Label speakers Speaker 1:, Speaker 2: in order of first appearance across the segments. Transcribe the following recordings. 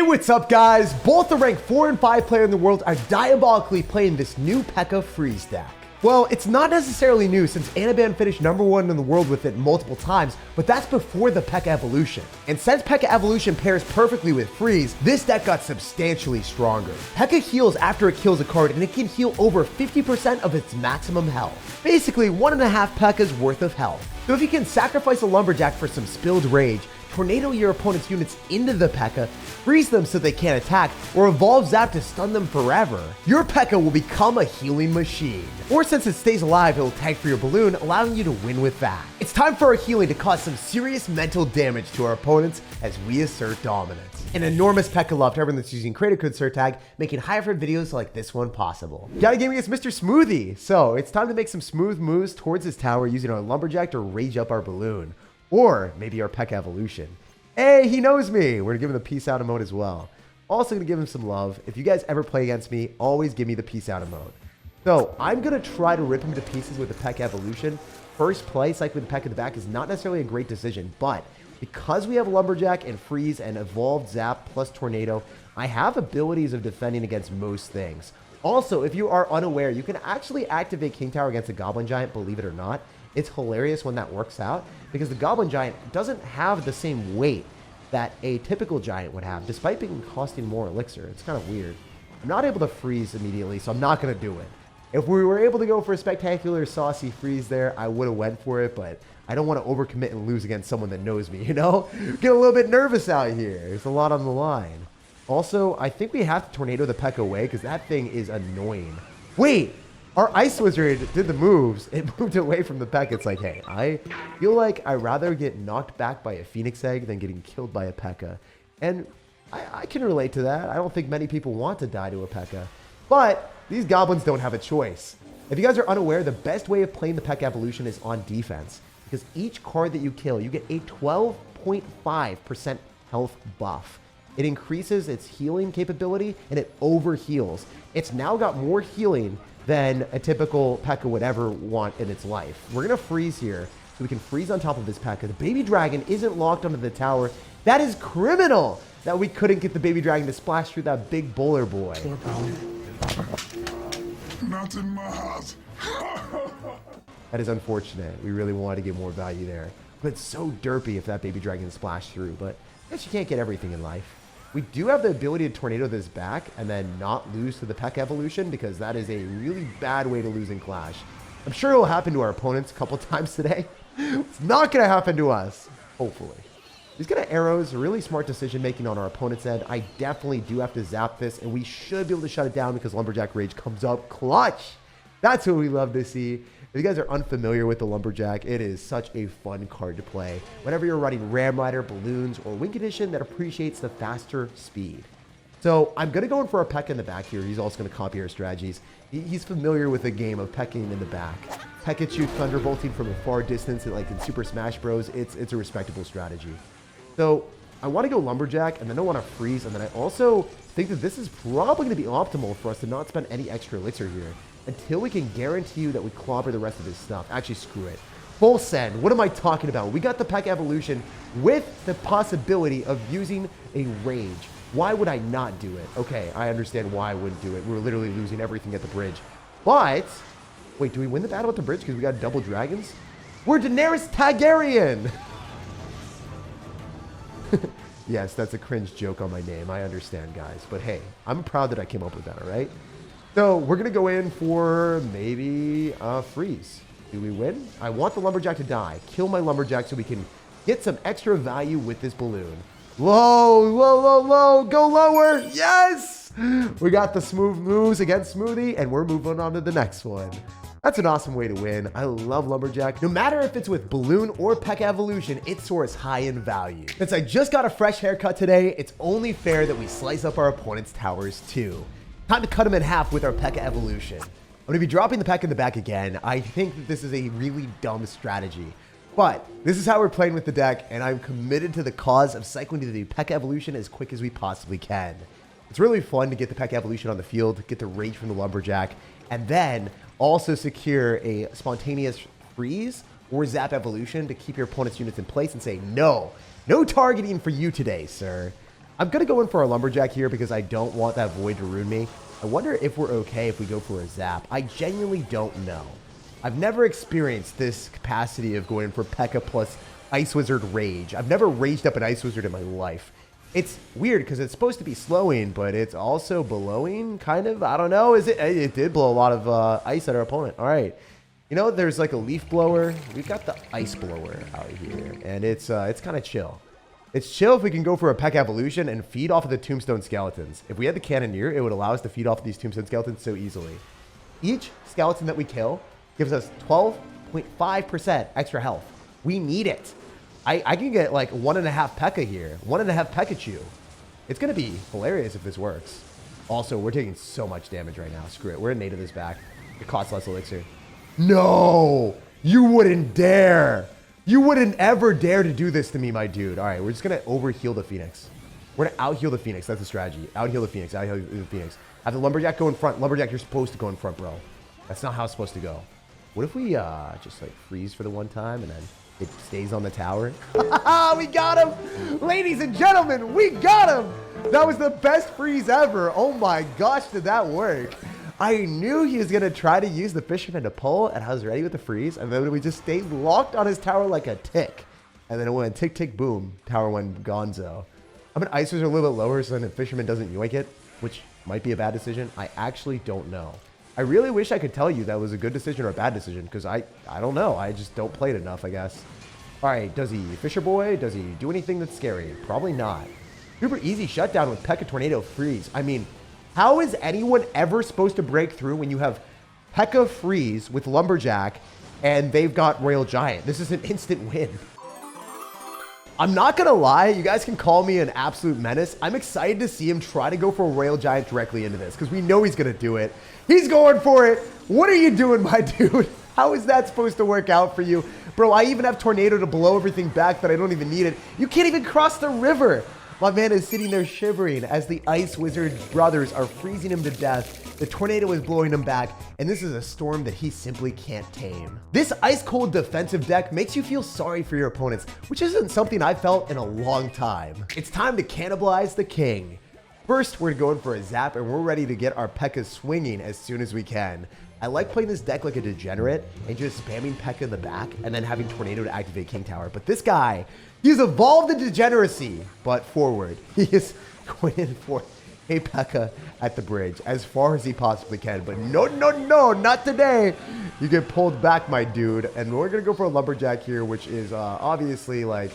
Speaker 1: What's up, guys? Both the rank 4 and 5 player in the world are diabolically playing this new PEKKA Freeze deck. Well, it's not necessarily new since Anaban finished #1 in the world with it multiple times, but that's before the PEKKA Evolution. And since PEKKA Evolution pairs perfectly with Freeze, this deck got substantially stronger. PEKKA heals after it kills a card, and it can heal over 50% of its maximum health. Basically, 1.5 Pekka's worth of health. So if you can sacrifice a Lumberjack for some spilled rage, tornado your opponent's units into the PEKKA, freeze them so they can't attack, or evolve Zap to stun them forever, your PEKKA will become a healing machine. Or since it stays alive, it will tag for your balloon, allowing you to win with that. It's time for our healing to cause some serious mental damage to our opponents as we assert dominance. An enormous PEKKA love to everyone that's using creator code SirTag, making high effort videos like this one possible. Got a game against Mr. Smoothie, so it's time to make some smooth moves towards his tower using our Lumberjack to rage up our balloon. Or maybe our PEKKA Evolution. Hey, he knows me. We're gonna give him the peace out emote as well. Also gonna give him some love. If you guys ever play against me, always give me the peace out emote. So I'm gonna try to rip him to pieces with the PEKKA Evolution. First play, cycling the PEKKA in the back is not necessarily a great decision, but because we have Lumberjack and Freeze and Evolved Zap plus Tornado, I have abilities of defending against most things. Also, if you are unaware, you can actually activate King Tower against a Goblin Giant, believe it or not. It's hilarious when that works out because the Goblin Giant doesn't have the same weight that a typical giant would have, despite being costing more elixir. It's kind of weird. I'm not able to freeze immediately, so I'm not going to do it. If we were able to go for a spectacular saucy freeze there, I would have went for it, but I don't want to overcommit and lose against someone that knows me, you know? Get a little bit nervous out here. There's a lot on the line. Also, I think we have to tornado the PEKKA away because that thing is annoying. Wait! Our Ice Wizard did the moves. It moved away from the PEKKA. It's like, hey, I feel like I'd rather get knocked back by a Phoenix Egg than getting killed by a PEKKA. And I can relate to that. I don't think many people want to die to a PEKKA. But these goblins don't have a choice. If you guys are unaware, the best way of playing the PEKKA Evolution is on defense. Because each card that you kill, you get a 12.5% health buff. It increases its healing capability, and it overheals. It's now got more healing than a typical PEKKA would ever want in its life. We're going to freeze here, so we can freeze on top of this PEKKA. The baby dragon isn't locked onto the tower. That is criminal that we couldn't get the baby dragon to splash through that big bowler boy.
Speaker 2: Not in my house.
Speaker 1: That is unfortunate. We really wanted to get more value there. But it's so derpy if that baby dragon splashed through. But I guess you can't get everything in life. We do have the ability to tornado this back and then not lose to the PEKKA Evolution because that is a really bad way to lose in Clash. I'm sure it will happen to our opponents a couple times today. It's not going to happen to us, hopefully. He's going to arrows, really smart decision making on our opponent's end. I definitely do have to zap this, and we should be able to shut it down because Lumberjack Rage comes up clutch. That's what we love to see. If you guys are unfamiliar with the Lumberjack, it is such a fun card to play whenever you're running Ram Rider, Balloons, or Wing Condition that appreciates the faster speed. So I'm going to go in for a PEKKA in the back here. He's also going to copy our strategies. He's familiar with the game of pecking in the back. Pekachu Thunderbolting from a far distance, like in Super Smash Bros. It's a respectable strategy. So I want to go Lumberjack, and then I want to freeze, and then I also think that this is probably going to be optimal for us to not spend any extra elixir here until we can guarantee you that we clobber the rest of his stuff. Actually, screw it. Full send. What am I talking about? We got the PEKKA Evolution with the possibility of using a rage. Why would I not do it? Okay, I understand why I wouldn't do it. We're literally losing everything at the bridge. But, wait, do we win the battle at the bridge because we got double dragons? We're Daenerys Targaryen! Yes, that's a cringe joke on my name. I understand, guys. But hey, I'm proud that I came up with that, all right? So we're going to go in for maybe a freeze. Do we win? I want the Lumberjack to die. Kill my Lumberjack so we can get some extra value with this balloon. Low, low, low, low. Go lower. Yes! We got the smooth moves against Smoothie, and we're moving on to the next one. That's an awesome way to win. I love Lumberjack. No matter if it's with Balloon or PEKKA Evolution, it soars high in value. Since I just got a fresh haircut today, it's only fair that we slice up our opponent's towers too. Time to cut him in half with our PEKKA Evolution. I'm going to be dropping the PEKKA in the back again. I think that this is a really dumb strategy. But this is how we're playing with the deck, and I'm committed to the cause of cycling to the PEKKA Evolution as quick as we possibly can. It's really fun to get the PEKKA Evolution on the field, get the rage from the Lumberjack, and then also secure a spontaneous freeze or zap evolution to keep your opponent's units in place and say, no targeting for you today, sir. I'm going to go in for a lumberjack here because I don't want that void to ruin me. I wonder if we're okay if we go for a zap. I genuinely don't know. I've never experienced this capacity of going for P.E.K.K.A plus Ice Wizard Rage. I've never raged up an Ice Wizard in my life. It's weird because it's supposed to be slowing, but it's also blowing, kind of. I don't know. It did blow a lot of ice at our opponent. All right. You know, there's like a leaf blower. We've got the ice blower out here, and it's kind of chill. It's chill if we can go for a PEKKA evolution and feed off of the tombstone skeletons. If we had the cannoneer, it would allow us to feed off of these tombstone skeletons so easily. Each skeleton that we kill gives us 12.5% extra health. We need it. I can get like 1.5 P.E.K.K.A here. 1.5 Pikachu. It's going to be hilarious if this works. Also, we're taking so much damage right now. Screw it. We're going to native this back. It costs less elixir. No! You wouldn't dare! You wouldn't ever dare to do this to me, my dude. All right, we're just going to overheal the Phoenix. We're going to out-heal the Phoenix. That's the strategy. Out-heal the Phoenix. Out-heal the Phoenix. Have the Lumberjack go in front. Lumberjack, you're supposed to go in front, bro. That's not how it's supposed to go. What if we just like freeze for the one time and then it stays on the tower? We got him! Ladies and gentlemen, we got him! That was the best freeze ever. Oh my gosh, did that work? I knew he was going to try to use the fisherman to pull, and I was ready with the freeze, and then we just stayed locked on his tower like a tick. And then it went tick, tick, boom. Tower went gonzo. I'm an Ice Wizard a little bit lower so then the fisherman doesn't yoink it, which might be a bad decision. I actually don't know. I really wish I could tell you that was a good decision or a bad decision, because I don't know. I just don't play it enough, I guess. All right, does he Fisher Boy? Does he do anything that's scary? Probably not. Super easy shutdown with P.E.K.K.A Tornado Freeze. I mean, how is anyone ever supposed to break through when you have P.E.K.K.A Freeze with Lumberjack and they've got Royal Giant? This is an instant win. I'm not going to lie. You guys can call me an absolute menace. I'm excited to see him try to go for a Royal Giant directly into this because we know he's going to do it. He's going for it. What are you doing, my dude? How is that supposed to work out for you? Bro, I even have Tornado to blow everything back that I don't even need it. You can't even cross the river. My man is sitting there shivering as the Ice Wizard brothers are freezing him to death. The tornado is blowing him back, and this is a storm that he simply can't tame. This ice-cold defensive deck makes you feel sorry for your opponents, which isn't something I've felt in a long time. It's time to cannibalize the king. First, we're going for a zap, and we're ready to get our P.E.K.K.A swinging as soon as we can. I like playing this deck like a degenerate and just spamming P.E.K.K.A in the back and then having Tornado to activate King Tower. But this guy, he's evolved the degeneracy, but forward. He is going in for a P.E.K.K.A at the bridge as far as he possibly can. But no, no, no, not today. You get pulled back, my dude. And we're going to go for a Lumberjack here, which is obviously like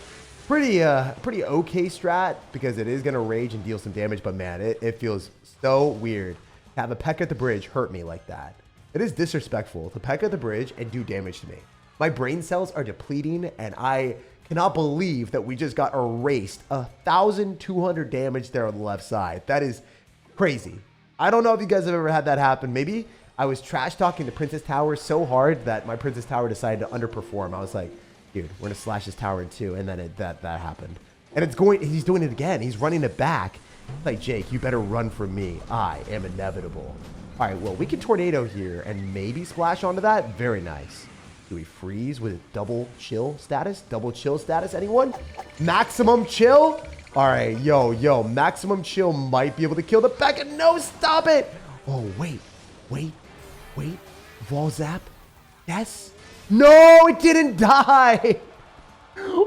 Speaker 1: pretty okay strat because it is going to rage and deal some damage. But man, it feels so weird to have a P.E.K.K.A at the bridge hurt me like that. It is disrespectful to P.E.K.K.A at the bridge and do damage to me. My brain cells are depleting, and I cannot believe that we just got erased 1,200 damage there on the left side. That is crazy. I don't know if you guys have ever had that happen. Maybe I was trash talking to Princess Tower so hard that my Princess Tower decided to underperform. I was like, dude, we're going to slash this tower in two, and then that happened. And he's doing it again. He's running it back. Like, Jake, you better run from me. I am inevitable. All right, well, we can Tornado here and maybe splash onto that. Very nice. Do we freeze with double chill status? Double chill status, anyone? Maximum chill? All right, yo, maximum chill might be able to kill the P.E.K.K.A. No, stop it. Oh, wait. Vol zap? Yes? No, it didn't die.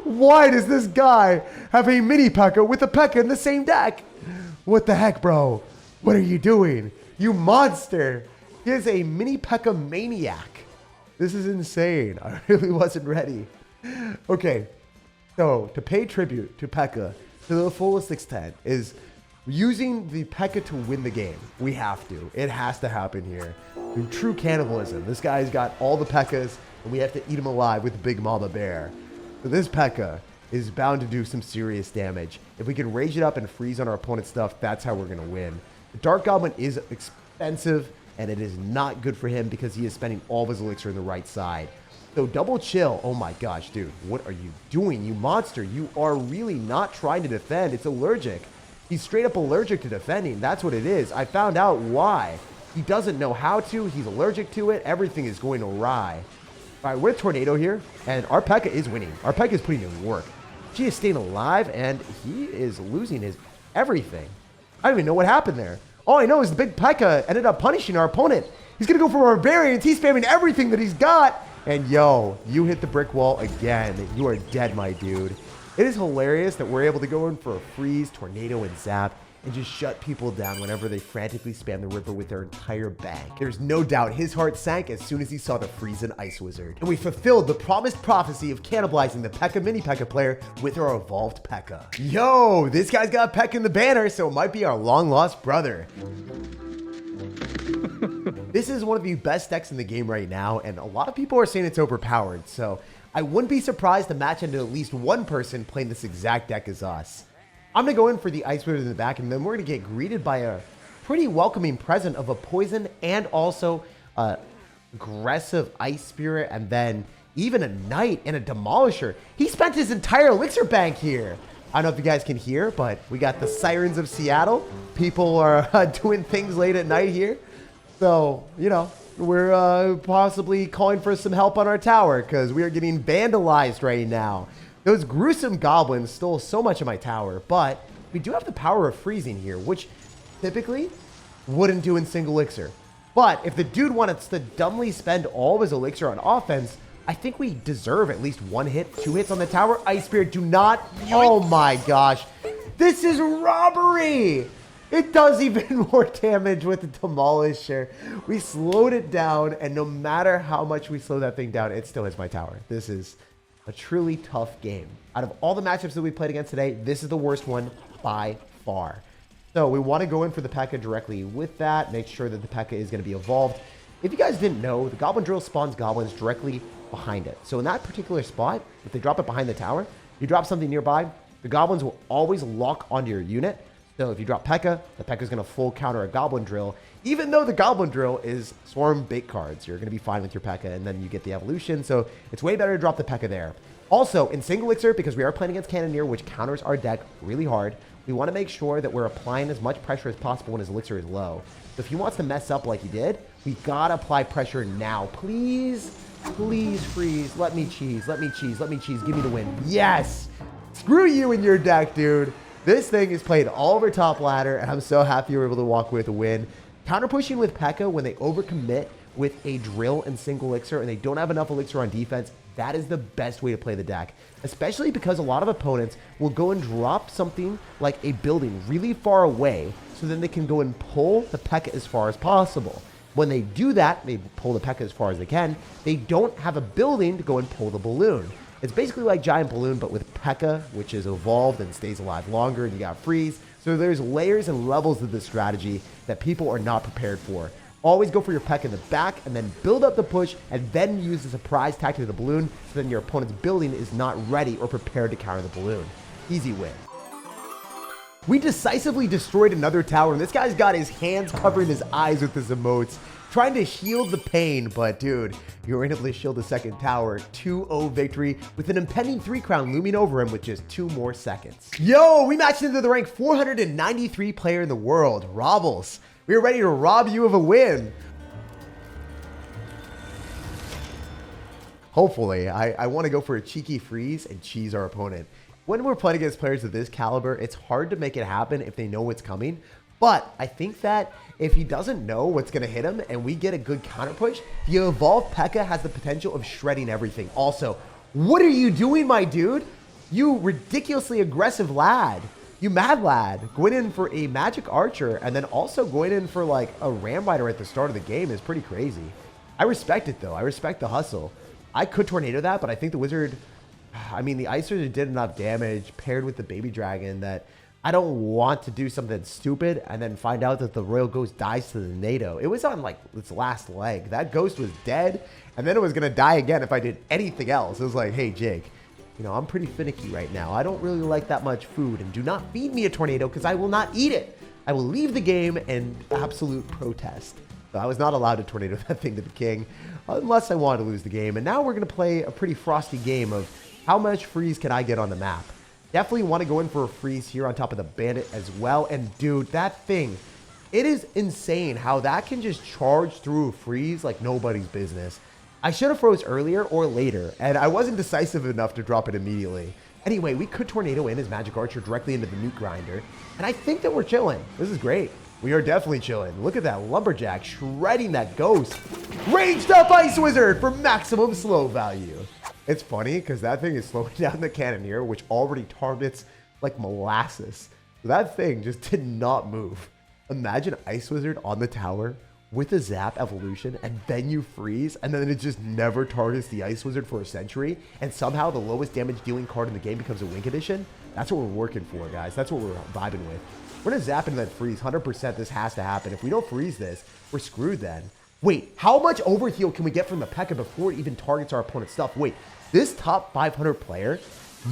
Speaker 1: Why does this guy have a mini P.E.K.K.A with a P.E.K.K.A in the same deck? What the heck, bro? What are you doing? You monster. He is a mini P.E.K.K.A maniac. This is insane. I really wasn't ready. Okay, so to pay tribute to P.E.K.K.A to the fullest extent is using the P.E.K.K.A to win the game. We have to. It has to happen here. True cannibalism. This guy's got all the P.E.K.K.As, and we have to eat him alive with Big Mama Bear. So this P.E.K.K.A is bound to do some serious damage. If we can rage it up and freeze on our opponent's stuff, that's how we're going to win. The Dark Goblin is expensive, and it is not good for him because he is spending all of his elixir on the right side. So double chill. Oh my gosh, dude. What are you doing, you monster? You are really not trying to defend. It's allergic. He's straight up allergic to defending. That's what it is. I found out why. He doesn't know how to. He's allergic to it. Everything is going awry. All right, we're a Tornado here, and our P.E.K.K.A is winning. Our P.E.K.K.A is putting in work. She is staying alive, and he is losing his everything. I don't even know what happened there. All I know is the big P.E.K.K.A ended up punishing our opponent. He's going to go for barbarians. He's spamming everything that he's got. And yo, you hit the brick wall again. You are dead, my dude. It is hilarious that we're able to go in for a freeze, tornado, and zap and just shut people down whenever they frantically spam the river with their entire bank. There's no doubt his heart sank as soon as he saw the Freezing Ice Wizard. And we fulfilled the promised prophecy of cannibalizing the P.E.K.K.A mini P.E.K.K.A player with our evolved P.E.K.K.A. Yo, this guy's got P.E.K.K.A in the banner, so it might be our long-lost brother. This is one of the best decks in the game right now, and a lot of people are saying it's overpowered, so I wouldn't be surprised to match into at least one person playing this exact deck as us. I'm going to go in for the Ice Wizard in the back, and then we're going to get greeted by a pretty welcoming present of a poison and also aggressive Ice Spirit, and then even a Knight and a Demolisher. He spent his entire elixir bank here. I don't know if you guys can hear, but we got the sirens of Seattle. People are doing things late at night here. So, you know, we're possibly calling for some help on our tower because we are getting vandalized right now. Those gruesome goblins stole so much of my tower, but we do have the power of freezing here, which typically wouldn't do in single elixir. But if the dude wanted to dumbly spend all of his elixir on offense, I think we deserve at least 1 hit, 2 hits on the tower. Ice Spirit, do not. Oh my gosh. This is robbery. It does even more damage with the Demolisher. We slowed it down, and no matter how much we slow that thing down, it still hits my tower. This is a truly tough game. Out of all the matchups that we played against today, this is the worst one by far. So we want to go in for the P.E.K.K.A directly with that, make sure that the P.E.K.K.A is going to be evolved. If you guys didn't know, the Goblin Drill spawns goblins directly behind it. So in that particular spot, if they drop it behind the tower, you drop something nearby, the goblins will always lock onto your unit. So if you drop P.E.K.K.A, the P.E.K.K.A is going to full counter a Goblin Drill. Even though the Goblin Drill is swarm bait cards, you're going to be fine with your P.E.K.K.A, and then you get the evolution. So it's way better to drop the P.E.K.K.A there. Also, in single elixir, because we are playing against Cannoneer, which counters our deck really hard, we want to make sure that we're applying as much pressure as possible when his elixir is low. So if he wants to mess up like he did, we got to apply pressure now. Please, please freeze. Let me cheese. Let me cheese. Let me cheese. Give me the win. Yes! Screw you and your deck, dude. This thing is played all over top ladder, and I'm so happy we're able to walk away with a win. Counter pushing with P.E.K.K.A when they overcommit with a drill and single elixir and they don't have enough elixir on defense, that is the best way to play the deck. Especially because a lot of opponents will go and drop something like a building really far away so then they can go and pull the P.E.K.K.A as far as possible. When they do that, they pull the P.E.K.K.A as far as they can, they don't have a building to go and pull the balloon. It's basically like Giant Balloon, but with P.E.K.K.A, which is evolved and stays alive longer, and you got freeze. So there's layers and levels of this strategy that people are not prepared for. Always go for your P.E.K.K.A in the back, and then build up the push, and then use the surprise tactic of the balloon, so then your opponent's building is not ready or prepared to counter the balloon. Easy win. We decisively destroyed another tower, and this guy's got his hands covering his eyes with his emotes, trying to shield the pain, but dude, you were able to shield the second tower. 2-0 victory with an impending 3-crown looming over him with just 2 more seconds. Yo, we matched into the rank 493 player in the world, Robbles. We are ready to rob you of a win. Hopefully, I want to go for a cheeky freeze and cheese our opponent. When we're playing against players of this caliber, it's hard to make it happen if they know what's coming. But I think that if he doesn't know what's going to hit him and we get a good counter push, the evolved P.E.K.K.A has the potential of shredding everything. Also, what are you doing, my dude? You ridiculously aggressive lad. You mad lad. Going in for a magic archer and then also going in for like a ram rider at the start of the game is pretty crazy. I respect it though. I respect the hustle. I could tornado that, but I think the wizard, I mean, the Ice Wizard did enough damage paired with the baby dragon that I don't want to do something stupid and then find out that the royal ghost dies to the NATO. It was on like its last leg. That ghost was dead, and then it was going to die again if I did anything else. It was like, hey, Jake, you know, I'm pretty finicky right now. I don't really like that much food, and do not feed me a tornado because I will not eat it. I will leave the game in absolute protest. So I was not allowed to tornado that thing to the king unless I wanted to lose the game. And now we're going to play a pretty frosty game of how much freeze can I get on the map. Definitely want to go in for a freeze here on top of the bandit as well. And dude, that thing, it is insane how that can just charge through a freeze like nobody's business. I should have froze earlier or later, and I wasn't decisive enough to drop it immediately. Anyway, we could tornado in his magic archer directly into the nuke grinder. And I think that we're chilling. This is great. We are definitely chilling. Look at that lumberjack shredding that ghost. Ranged up ice wizard for maximum slow value. It's funny because that thing is slowing down the cannoneer, which already targets like molasses. That thing just did not move. Imagine ice wizard on the tower with a zap evolution, and then you freeze, and then it just never targets the ice wizard for a century, and somehow the lowest damage dealing card in the game becomes a wink edition. That's what we're working for, guys. That's what we're vibing with. We're gonna zap and then freeze. 100% this has to happen. If we don't freeze this, we're screwed then. Wait, how much overheal can we get from the P.E.K.K.A before it even targets our opponent's stuff? Wait, this top 500 player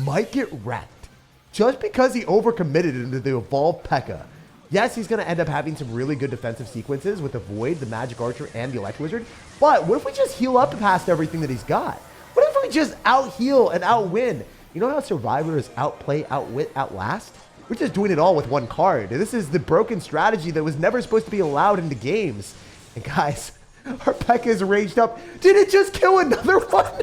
Speaker 1: might get wrecked just because he overcommitted into the evolved P.E.K.K.A. Yes, he's going to end up having some really good defensive sequences with the Void, the Magic Archer, and the Elect Wizard. But what if we just heal up past everything that he's got? What if we just out-heal and out-win? You know how Survivor is outplay, outwit, outlast? We're just doing it all with one card. This is the broken strategy that was never supposed to be allowed into games. And guys, our P.E.K.K.A is raged up. Did it just kill another one?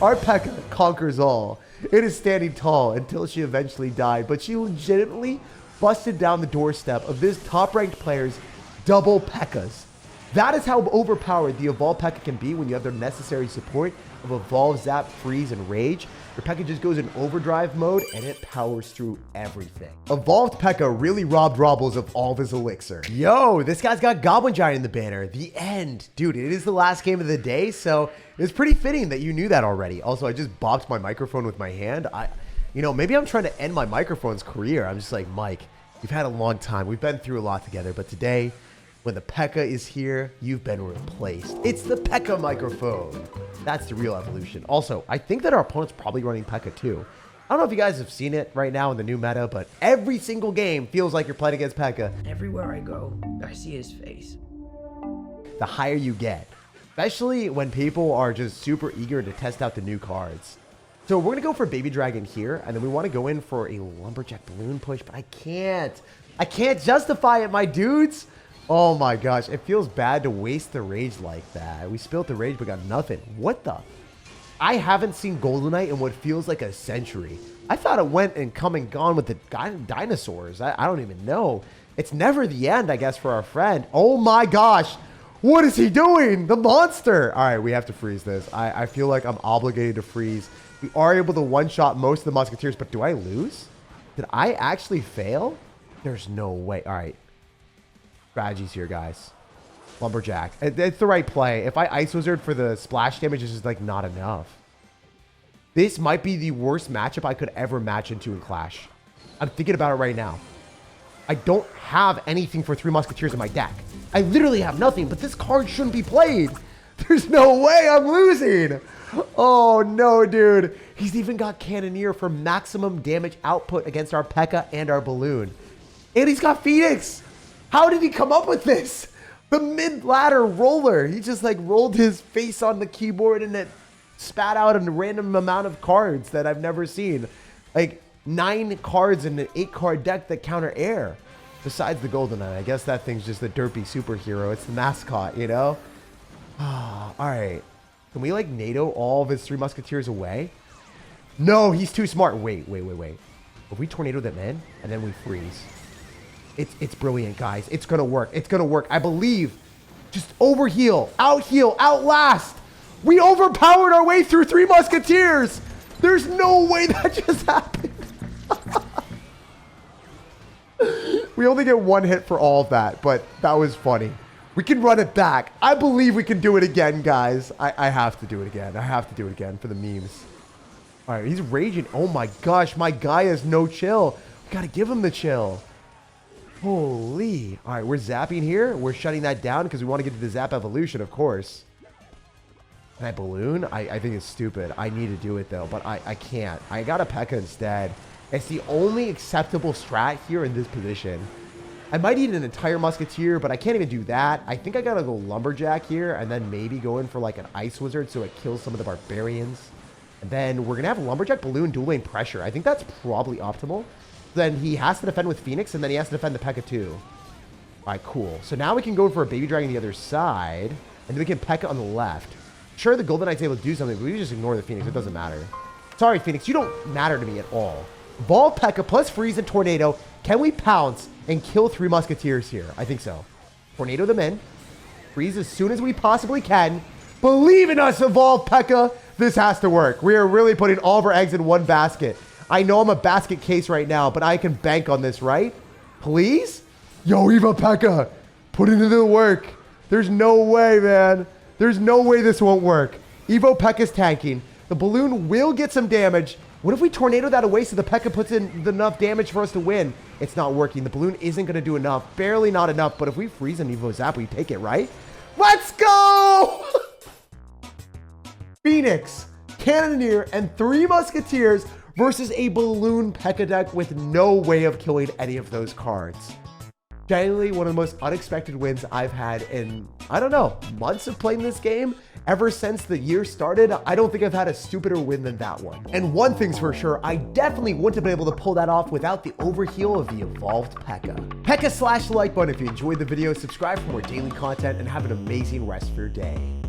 Speaker 1: Our P.E.K.K.A conquers all. It is standing tall until she eventually died, but she legitimately busted down the doorstep of this top-ranked player's double P.E.K.K.As. That is how overpowered the Evolved P.E.K.K.A can be when you have the necessary support of Evolve, Zap, Freeze, and Rage. Your P.E.K.K.A just goes in overdrive mode and it powers through everything. Evolved P.E.K.K.A really robbed Robbles of all of his elixir. Yo, this guy's got Goblin Giant in the banner. The end. Dude, it is the last game of the day, so it's pretty fitting that you knew that already. Also, I just bopped my microphone with my hand. Maybe I'm trying to end my microphone's career. I'm just like, Mike, you've had a long time. We've been through a lot together, but today, when the P.E.K.K.A is here, you've been replaced. It's the P.E.K.K.A microphone. That's the real evolution. Also, I think that our opponent's probably running P.E.K.K.A too. I don't know if you guys have seen it right now in the new meta, but every single game feels like you're playing against P.E.K.K.A.
Speaker 3: Everywhere I go, I see his face.
Speaker 1: The higher you get, especially when people are just super eager to test out the new cards. So we're going to go for Baby Dragon here, and then we want to go in for a Lumberjack Balloon push, but I can't justify it, my dudes. Oh my gosh, it feels bad to waste the rage like that. We spilled the rage but got nothing. What the? I haven't seen Goldenite in what feels like a century. I thought it went and come and gone with the dinosaurs. I don't even know. It's never the end, I guess, for our friend. Oh my gosh. What is he doing? The monster. All right, we have to freeze this. I feel like I'm obligated to freeze. We are able to one-shot most of the Musketeers, but do I lose? Did I actually fail? There's no way. All right. Strategies here, guys. Lumberjack. It's the right play. If I Ice Wizard for the splash damage, it's just like not enough. This might be the worst matchup I could ever match into in Clash. I'm thinking about it right now. I don't have anything for 3 Musketeers in my deck. I literally have nothing, but this card shouldn't be played. There's no way I'm losing. Oh, no, dude. He's even got Cannoneer for maximum damage output against our P.E.K.K.A and our Balloon. And he's got Phoenix. How did he come up with this? The mid-ladder roller. He just like rolled his face on the keyboard and it spat out a random amount of cards that I've never seen. Like 9 cards in an 8-card deck that counter air. Besides the Goldeneye. I guess that thing's just a derpy superhero. It's the mascot, you know? All right. Can we like NATO all of his 3 Musketeers away? No, he's too smart. Wait. If we tornado them in and then we freeze. It's brilliant, guys. It's going to work. It's going to work. I believe. Just overheal, outheal, outlast. We overpowered our way through 3 Musketeers. There's no way that just happened. We only get 1 hit for all of that, but that was funny. We can run it back. I believe we can do it again, guys. I have to do it again. I have to do it again for the memes. All right, he's raging. Oh my gosh, my guy has no chill. We got to give him the chill. Holy. All right, we're zapping here. We're shutting that down because we want to get to the zap evolution, of course. Can I balloon? I think it's stupid. I need to do it, though, but I can't. I got a P.E.K.K.A instead. It's the only acceptable strat here in this position. I might need an entire Musketeer, but I can't even do that. I think I got to go Lumberjack here and then maybe go in for like an Ice Wizard so it kills some of the Barbarians. And then we're going to have Lumberjack Balloon dual lane pressure. I think that's probably optimal. Then he has to defend with Phoenix, and then he has to defend the P.E.K.K.A too. All right, cool. So now we can go for a Baby Dragon on the other side, and then we can P.E.K.K.A on the left. Sure, the Golden Knight's able to do something, but we just ignore the Phoenix. It doesn't matter. Sorry, Phoenix. You don't matter to me at all. Ball P.E.K.K.A plus Freeze and Tornado. Can we pounce and kill 3 Musketeers here? I think so. Tornado them in. Freeze as soon as we possibly can. Believe in us, Evolve P.E.K.K.A. This has to work. We are really putting all of our eggs in one basket. I know I'm a basket case right now, but I can bank on this, right? Please? Yo, Evo P.E.K.K.A. Put it into the work. There's no way, man. There's no way this won't work. Evo P.E.K.K.A.'s tanking. The balloon will get some damage. What if we tornado that away so the P.E.K.K.A. puts in enough damage for us to win? It's not working. The balloon isn't going to do enough. Barely not enough. But if we freeze an Evo Zap, we take it, right? Let's go! Phoenix, Cannoneer, and 3 Musketeers versus a balloon P.E.K.K.A. deck with no way of killing any of those cards. Genuinely one of the most unexpected wins I've had in, I don't know, months of playing this game. Ever since the year started, I don't think I've had a stupider win than that one. And one thing's for sure, I definitely wouldn't have been able to pull that off without the overheal of the evolved P.E.K.K.A. P.E.K.K.A. slash the like button if you enjoyed the video, subscribe for more daily content, and have an amazing rest of your day.